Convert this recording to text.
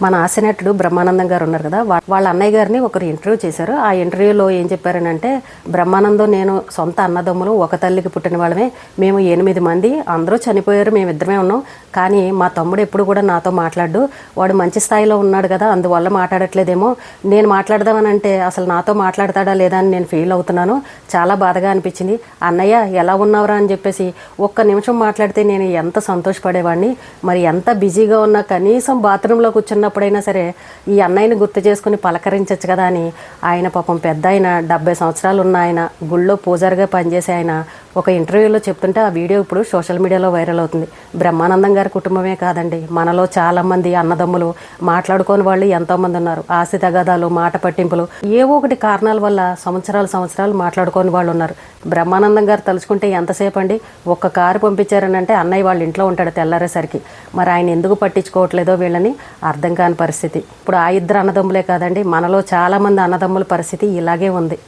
మన ఆశనటుడు బ్రహ్మానందం గారు ఉన్నారు కదా, వాళ్ళ అన్నయ్య గారిని ఒకరు ఇంటర్వ్యూ చేశారు. ఆ ఇంటర్వ్యూలో ఏం చెప్పారనంటే, బ్రహ్మానందం నేను సొంత అన్నదమ్ములు, ఒక తల్లికి పుట్టిన వాళ్ళమే, మేము 8 మంది, అందరూ చనిపోయారు, మేము ఇద్దరమే ఉన్నాం. కానీ మా తమ్ముడు ఎప్పుడు కూడా నాతో మాట్లాడు, వాడు మంచి స్థాయిలో ఉన్నాడు కదా, అందువల్ల మాట్లాడట్లేదేమో, నేను మాట్లాడదామని అంటే అసలు నాతో మాట్లాడతాడా లేదా అని నేను ఫీల్ అవుతున్నాను. చాలా బాధగా అనిపించింది. అన్నయ్య ఎలా ఉన్నావురా అని చెప్పేసి ఒక్క నిమిషం మాట్లాడితే నేను ఎంత సంతోషపడేవాడిని. మరి ఎంత బిజీగా ఉన్నా కనీసం బాత్రూంలో కూర్చున్నప్పుడైనా సరే ఈ అన్నయ్యని గుర్తు చేసుకుని పలకరించచ్చు కదా అని, ఆయన పాపం పెద్ద ఆయన, 70 సంవత్సరాలు ఉన్న ఆయన, గుళ్ళో పూజారిగా పనిచేసే ఆయన ఒక ఇంటర్వ్యూలో చెప్తుంటే ఆ వీడియో ఇప్పుడు సోషల్ మీడియాలో వైరల్ అవుతుంది. బ్రహ్మానందం గారి కుటుంబమే కాదండి, మనలో చాలామంది అన్నదమ్ములు మాట్లాడుకోని వాళ్ళు ఎంతోమంది ఉన్నారు. ఆస్తి తగాదాలు, మాట పట్టింపులు, ఏవో ఒకటి కారణాల వల్ల సంవత్సరాలు మాట్లాడుకోని వాళ్ళు ఉన్నారు. బ్రహ్మానందం గారు తలుచుకుంటే ఎంతసేపు అండి, ఒక్క కారు పంపించారని అంటే అన్నయ్య వాళ్ళ ఇంట్లో ఉంటాడు తెల్లారేసరికి. మరి ఆయన ఎందుకు పట్టించుకోవట్లేదో వీళ్ళని అర్థం కాని పరిస్థితి. ఇప్పుడు ఆ ఇద్దరు అన్నదమ్ములే కాదండి, మనలో చాలామంది అన్నదమ్ముల పరిస్థితి ఇలాగే ఉంది.